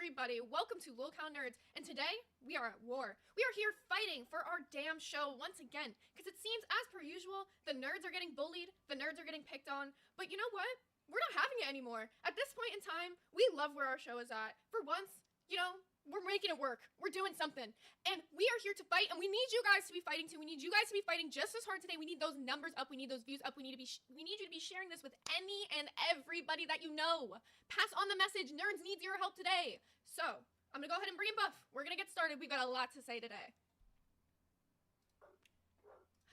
everybody? Welcome to lolcownerd, and today we are at war. We are here fighting for our damn show once again, because it seems, as per usual, the nerds are getting bullied, the nerds are getting picked on, but you know what? We're not having it anymore. At this point in time, we love where our show is at. For once, we're making it work. We're doing something. And we are here to fight, and we need you guys to be fighting too. We need you guys to be fighting just as hard today. We need those numbers up. We need those views up. We need you to be sharing this with any and everybody that you know. Pass on the message. Nerds needs your help today. So, I'm gonna go ahead and bring in Buff. We're gonna get started. We've got a lot to say today.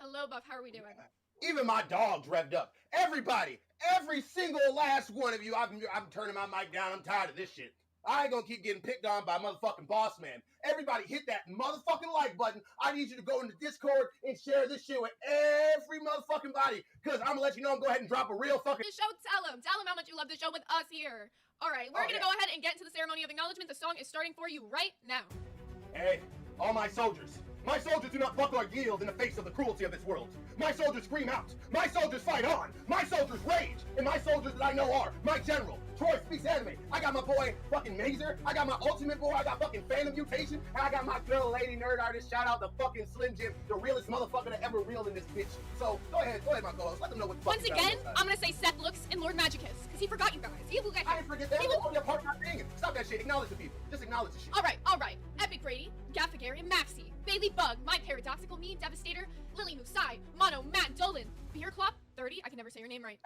Hello, Buff. How are we doing? Even my dog's revved up. Everybody, every single last one of you, I'm turning my mic down. I'm tired of this shit. I ain't gonna keep getting picked on by motherfucking boss man. Everybody hit that motherfucking like button. I need you to go into Discord and share this shit with every motherfucking body. Cause I'm gonna let you know, go ahead and drop a real fucking show. Tell him how much you love the show with us here. Alright, we're gonna go ahead and get into the ceremony of acknowledgement. The song is starting for you right now. Hey, all my soldiers. My soldiers do not buckle or yield in the face of the cruelty of this world. My soldiers scream out. My soldiers fight on. My soldiers rage. And my soldiers that I know are my general, Troy speaks anime. I got my boy fucking Mazer. I got my ultimate boy. I got fucking Phantom Mutation. And I got my little lady nerd artist. Shout out to fucking Slim Jim, the realest motherfucker that ever reeled in this bitch. So go ahead, my co-host. Let them know what the fuck. Once again, I'm gonna say Seth Looks and Lord Magicus, because he forgot you guys. I didn't forget that. You're part of my thing. Stop that shit. Acknowledge the people. Just acknowledge the shit. Alright. Epic Brady, Gaffagary, Maxi, Bailey Bug, My Paradoxical Me, Devastator, Lily Musai, Mono, Matt, Dolan, Beer Clop, 30, I can never say your name right.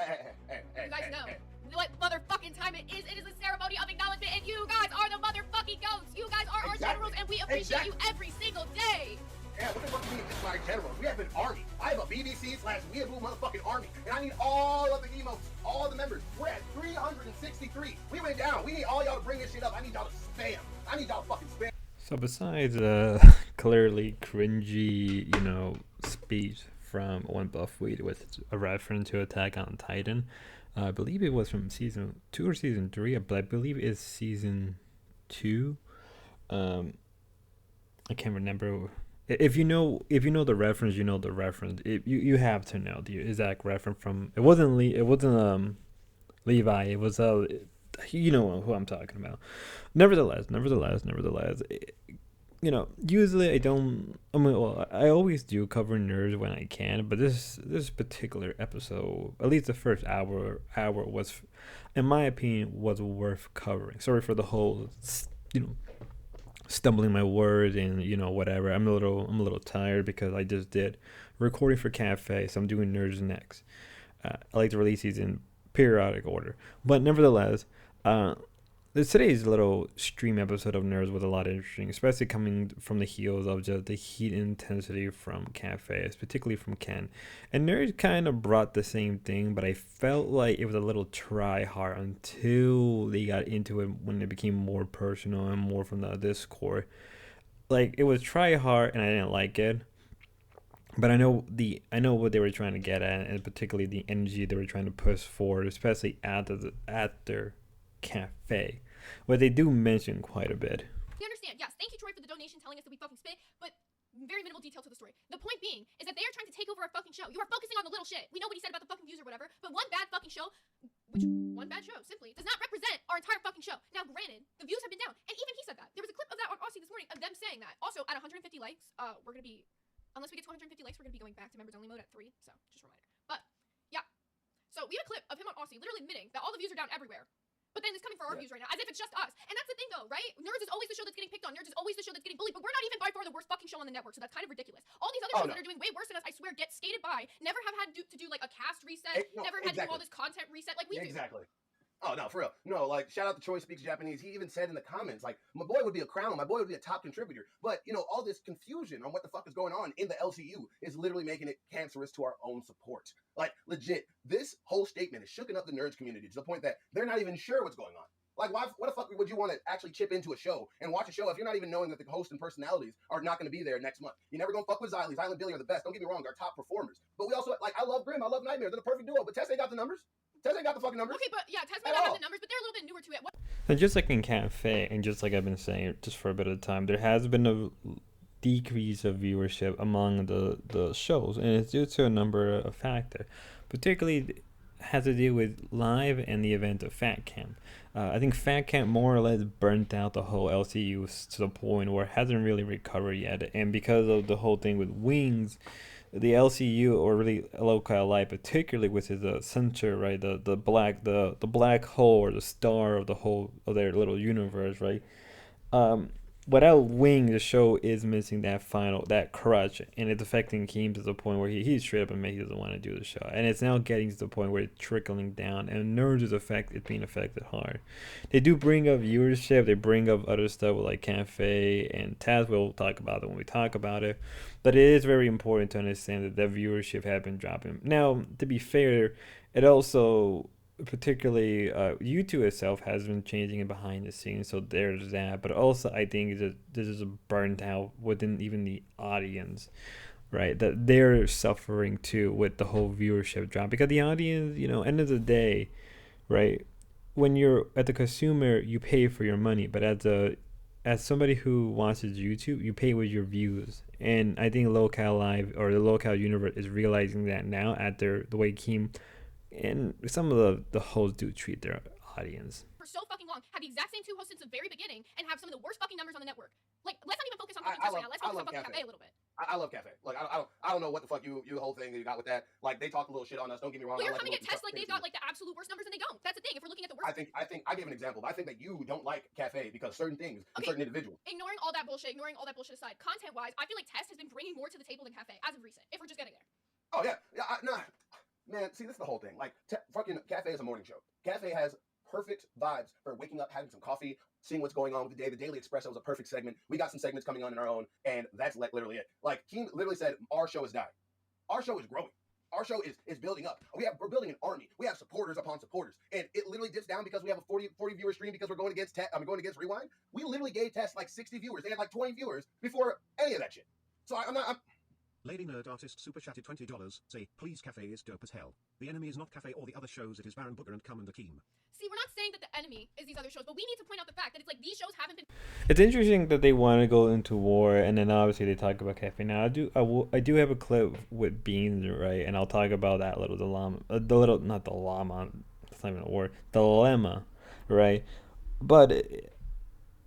You guys know what motherfucking time it is. It is a ceremony of acknowledgement, and you guys are the motherfucking goats. You guys are our generals, and we appreciate you every single day. Yeah, what the fuck do you mean just my generals? We have an army. I have a BBC/Weeaboo motherfucking army, and I need all of the emotes, all the members. We're at 363. We went down. We need all y'all to bring this shit up. I need y'all to spam. I need y'all to fucking spam. So besides clearly cringy, speech from One Buffweed with a reference to Attack on Titan, I believe it was from season 2 or season 3, but I believe it's season 2. I can't remember. If you know the reference, you know the reference. You have to know the exact reference from. It wasn't Levi. It was you know who I'm talking about. Nevertheless, usually I always do cover nerds when I can, but this particular episode, at least the first hour was, in my opinion, was worth covering. Sorry for the whole, stumbling my words and whatever. I'm a little tired because I just did recording for Cafe, so I'm doing nerds next. I like to release these in periodic order, but nevertheless, today's little stream episode of Nerds was a lot interesting, especially coming from the heels of just the heat intensity from Cafe, particularly from Ken. And Nerds kind of brought the same thing, but I felt like it was a little try hard until they got into it when it became more personal and more from the Discord. Like, it was try hard and I didn't like it. But I know what they were trying to get at, and particularly the energy they were trying to push forward, especially after Cafe, where they do mention quite a bit. We understand, yes. Thank you, Troy, for the donation telling us that we fucking spit, but very minimal detail to the story. The point being is that they are trying to take over our fucking show. You are focusing on the little shit. We know what he said about the fucking views or whatever, but one bad show, simply, does not represent our entire fucking show. Now, granted, the views have been down, and even he said that. There was a clip of that on Aussie this morning of them saying that. Also, at 150 likes, we're gonna be, unless we get to 150 likes, we're gonna be going back to members only mode at 3, so just a reminder. But, yeah. So, we had a clip of him on Aussie literally admitting that all the views are down everywhere. But then it's coming for our views right now, as if it's just us. And that's the thing, though, right? Nerds is always the show that's getting picked on. Nerds is always the show that's getting bullied. But we're not even by far the worst fucking show on the network, so that's kind of ridiculous. All these other shows that are doing way worse than us, I swear, get skated by. Never have had to do like a cast reset. Never had to do all this content reset like we do. Exactly. Oh, no, for real. No, like, shout out to Troy Speaks Japanese. He even said in the comments, like, my boy would be a crown. My boy would be a top contributor. But, all this confusion on what the fuck is going on in the LCU is literally making it cancerous to our own support. Like, legit, this whole statement is shooking up the nerds community to the point that they're not even sure what's going on. Like, what the fuck would you want to actually chip into a show and watch a show if you're not even knowing that the host and personalities are not going to be there next month? You're never going to fuck with Xylee. Xylee and Billy are the best. Don't get me wrong. They're top performers. But we also, like, I love Grim. I love Nightmare. They're the perfect duo. But Tess ain't got the numbers. Tess ain't got the fucking numbers. Okay, but yeah, Tess might not have the numbers, but they're a little bit newer to it. And just like in Cafe, and just like I've been saying just for a bit of time, there has been a decrease of viewership among the shows, and it's due to a number of factors. Particularly, has to do with live and the event of Fat Camp. I think Fat Camp more or less burnt out the whole LCU to the point where it hasn't really recovered yet. And because of the whole thing with Wings, the LCU, or really lolcow live particularly, which is the center, right, the black hole or the star of the whole of their little universe, right. um Without Wing, the show is missing that crutch, and it's affecting Keem to the point where he's straight up admit he doesn't want to do the show, and it's now getting to the point where it's trickling down, and it's being affected hard. They do bring up viewership, they bring up other stuff like Cafe and Taz. We'll talk about it when we talk about it, but it is very important to understand that the viewership has been dropping. Now, to be fair, it also, particularly YouTube itself, has been changing it behind the scenes, so there's that. But also, I think that this is a burnt out within even the audience, right, that they're suffering too with the whole viewership drop, because the audience, end of the day, right, when you're at the consumer, you pay for your money, but as somebody who watches YouTube, you pay with your views. And I think lolcow live, or the lolcow universe, is realizing that now after the way Keem and some of the hosts do treat their audience. For so fucking long, have the exact same two hosts since the very beginning, and have some of the worst fucking numbers on the network. Like, let's not even focus on fucking Test right now. Let's focus on fucking Cafe a little bit. I love Cafe. Like, I don't know what the fuck you the whole thing that you got with that. Like, they talk a little shit on us. Don't get me wrong. Well, you're coming at Test like they've got like the absolute worst numbers, and they don't. That's the thing. If we're looking at the worst, I think I gave an example, but I think that you don't like Cafe because certain things and certain individuals. Ignoring all that bullshit aside, content-wise, I feel like Test has been bringing more to the table than Cafe as of recent. If we're just getting there. Oh yeah, nah. Man, see, this is the whole thing. Like, fucking Cafe is a morning show. Cafe has perfect vibes for waking up, having some coffee, seeing what's going on with the day. The Daily Espresso is a perfect segment. We got some segments coming on our own, and that's literally it. Like, Keem literally said, our show is dying. Our show is growing. Our show is building up. We're building an army. We have supporters upon supporters, and it literally dips down because we have a 40 viewer stream because we're going against Rewind. We literally gave Test like 60 viewers. They had like 20 viewers before any of that shit. So I'm Lady Nerd Artist super chatted $20. Say, please, Cafe is dope as hell. The enemy is not Cafe or the other shows, it is Baron Booger and Cum and Akeem. See, we're not saying that the enemy is these other shows, but we need to point out the fact that it's like these shows haven't been. It's interesting that they want to go into war, and then obviously they talk about Cafe. Now, I do have a clip with Beans, right, and I'll talk about that little not the llama, that's not even a word, dilemma, right, but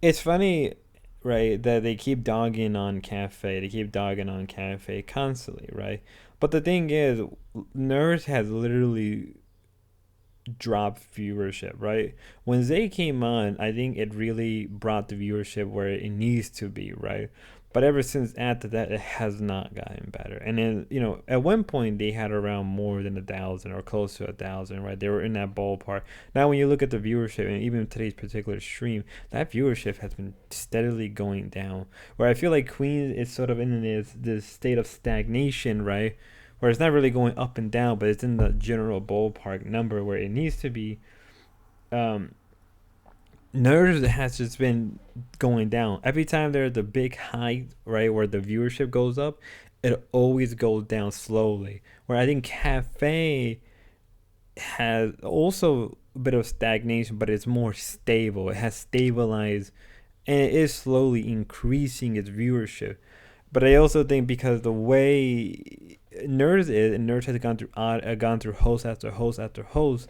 it's funny, right, that they keep dogging on Cafe. They keep dogging on Cafe constantly, right? But the thing is, Nerd has literally dropped viewership, right? When Zay came on, I think it really brought the viewership where it needs to be, right? But ever since after that, it has not gotten better. And then, at one point they had around more than 1,000 or close to 1,000, right? They were in that ballpark. Now, when you look at the viewership, and even today's particular stream, that viewership has been steadily going down. Where I feel like Queens is sort of in this state of stagnation, right? Where it's not really going up and down, but it's in the general ballpark number where it needs to be. Nerds has just been going down. Every time there's a big high, right, where the viewership goes up, it always goes down slowly. Where I think Cafe has also a bit of stagnation, but it's more stable. It has stabilized, and it is slowly increasing its viewership. But I also think because the way Nerds is, and Nerds has gone through host after host after host,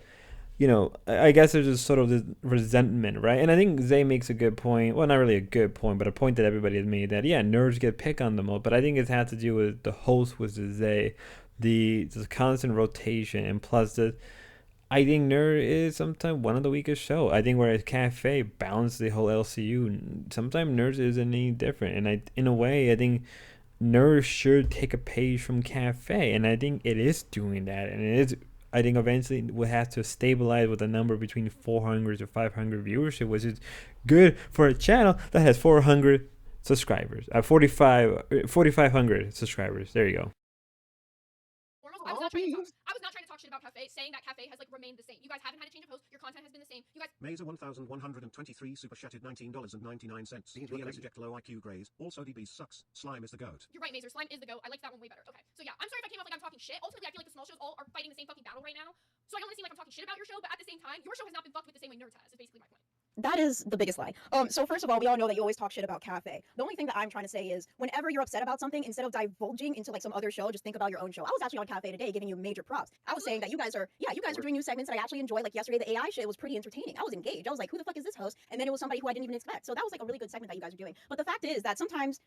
I guess there's just sort of this resentment, right? And I think Zay makes a good point. Well, not really a good point, but a point that everybody has made that, Nerds get picked on the most. But I think it has to do with the host with Zay, the constant rotation, and plus I think Nerd is sometimes one of the weakest show. I think whereas Cafe balanced the whole LCU, sometimes Nerds isn't any different. And in a way, I think Nerd should take a page from Cafe, and I think it is doing that, and it is. I think eventually we'll have to stabilize with a number between 400 to 500 viewership, which is good for a channel that has 400 subscribers. 4,500 subscribers. There you go. I was not trying to talk shit about Cafe, saying that Cafe has remained the same. You guys haven't had a change of host. Your content has been the same. You guys. Mazer 1123 super chatted $19.99. DLS eject low IQ grays. Also DBs sucks. Slime is the goat. You're right, Mazer. Slime is the goat. I like that one way better. Okay. So yeah, I'm sorry if I came off like I'm talking shit. Ultimately, I feel like the small shows all are fighting the same fucking battle right now. So I don't want to seem like I'm talking shit about your show, but at the same time, your show has not been fucked with the same way Nerds has. Is basically my point. That is the biggest lie. So first of all, we all know that you always talk shit about Cafe. The only thing that I'm trying to say is, whenever you're upset about something, instead of divulging into like some other show, just think about your own show. I was actually on Cafe today, giving you major props. I was saying that you guys are doing new segments that I actually enjoy. Like yesterday, the AI shit was pretty entertaining. I was engaged. I was like, who the fuck is this host? And then it was somebody who I didn't even expect. So that was like a really good segment that you guys are doing. But the fact is that sometimes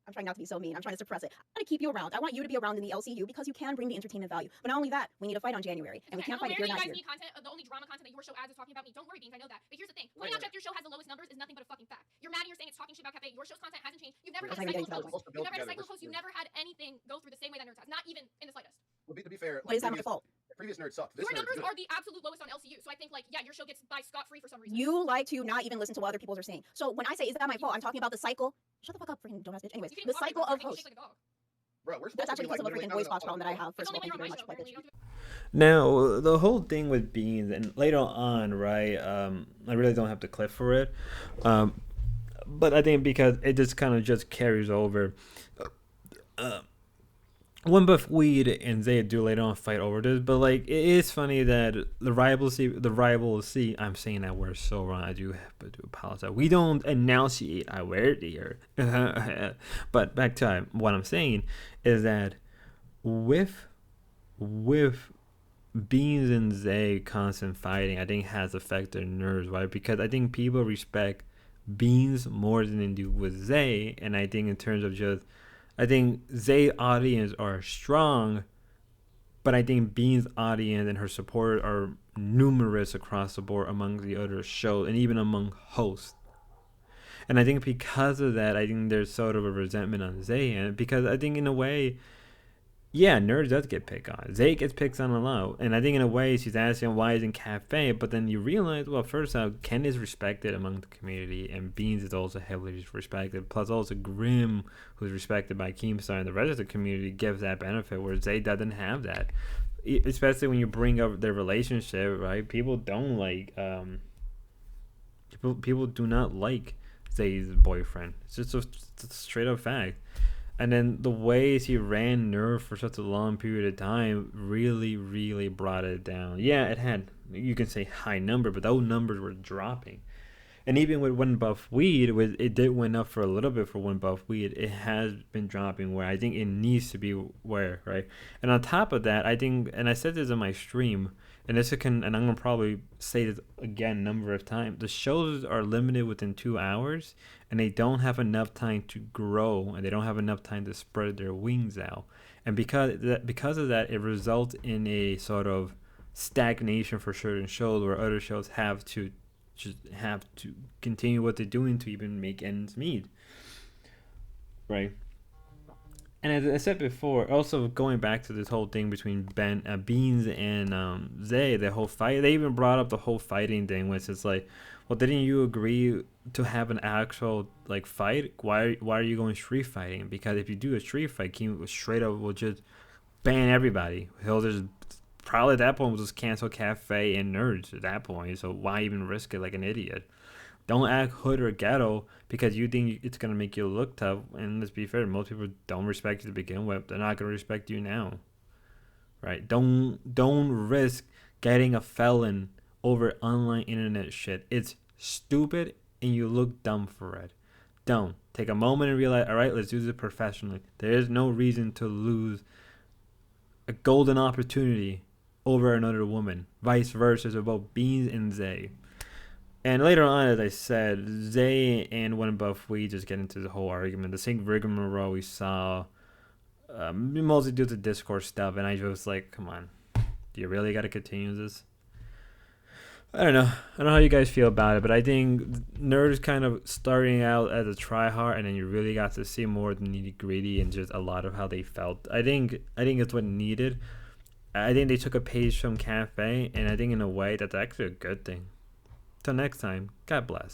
I'm trying not to be so mean. I'm trying to suppress it. I want to keep you around. I want you to be around in the LCU because you can bring the entertainment value. But not only that, we need a fight on January, and we can't fight if you're not here. Need content. The only drama content that your show adds is talking about me. Don't worry, Beans. I know that. But here's the thing: pointing out that your show has the lowest numbers is nothing but a fucking fact. You're mad. You're saying it's talking shit about Cafe. Your show's content hasn't changed. You've never had a cycle host. You've never had a cycle host. You've never had anything go through the same way that Nerds has. Not even in the slightest. Well, to be fair, what is that my fault? Previous Nerd sucked. Your numbers are the absolute lowest on LCU. So I think like your show gets by scot-free for some reason. You like to not even listen to what other people are saying. So when I say is that my fault, I'm talking about the cycle. Shut the fuck up, freaking dumbass bitch. Anyways, the cycle of hosts. Bro, we're that's actually because of a freaking voice box problem that I have. First of all, thank you very much, bitch. Now, the whole thing with Beans, and later on, right, I really don't have the clip for it, but I think because it just kind of just carries over. One Buff Weed and Zay do later on fight over this, but like it is funny that the rivalry. I'm saying that word so wrong. I do have to apologize. We don't enunciate our word here. But back to what I'm saying is that with Beans and Zay constant fighting, I think has affected nerves, right? Because I think people respect Beans more than they do with Zay, and I think in terms of just. I think Zay's audience are strong, but I think Bean's audience and her supporters are numerous across the board among the other shows and even among hosts. And I think because of that, I think there's sort of a resentment on Zay, and because I think in a way, yeah, Nerd does get picked on. Zay gets picked on a lot. And I think in a way she's asking why isn't Cafe, but then you realize, well, first out, Ken is respected among the community and Beans is also heavily respected. Plus also Grim, who's respected by Keemstar and the rest of the community, gives that benefit where Zay doesn't have that. Especially when you bring up their relationship, right? People don't like people do not like Zay's boyfriend. It's just a straight up fact. And then the ways he ran Nerf for such a long period of time really, really brought it down. Yeah, it had, you can say high number, but those numbers were dropping. And even with One Buff Weed, it did went up for a little bit for One Buff Weed. It has been dropping where I think it needs to be where, right? And on top of that, I think, and I said this in my stream, and and I'm gonna probably say this again a number of times. The shows are limited within 2 hours, and they don't have enough time to grow, and they don't have enough time to spread their wings out. And because of that, it results in a sort of stagnation for certain shows, where other shows have to continue what they're doing to even make ends meet, right? And as I said before, also going back to this whole thing between Beans and Zay, the whole fight, they even brought up the whole fighting thing, which is like, well, didn't you agree to have an actual like fight? Why are you going street fighting? Because if you do a street fight, Keem straight up will just ban everybody. He'll just probably at that point will just cancel Cafe and Nerds at that point. So why even risk it like an idiot? Don't act hood or ghetto because you think it's going to make you look tough. And let's be fair, most people don't respect you to begin with. They're not going to respect you now. Right? Don't risk getting a felon over online internet shit. It's stupid and you look dumb for it. Don't. Take a moment and realize, all right, let's do this professionally. There is no reason to lose a golden opportunity over another woman. Vice versa is about Beans and Zay. And later on, as I said, Zay and One Buff Weed just get into the whole argument. The same rigmarole we saw, mostly due to Discord stuff. And I was like, come on, do you really got to continue this? I don't know. I don't know how you guys feel about it, but I think Nerd is kind of starting out as a tryhard, and then you really got to see more of the nitty gritty and just a lot of how they felt. I think it's what needed. I think they took a page from Cafe, and I think in a way that's actually a good thing. Till next time, God bless.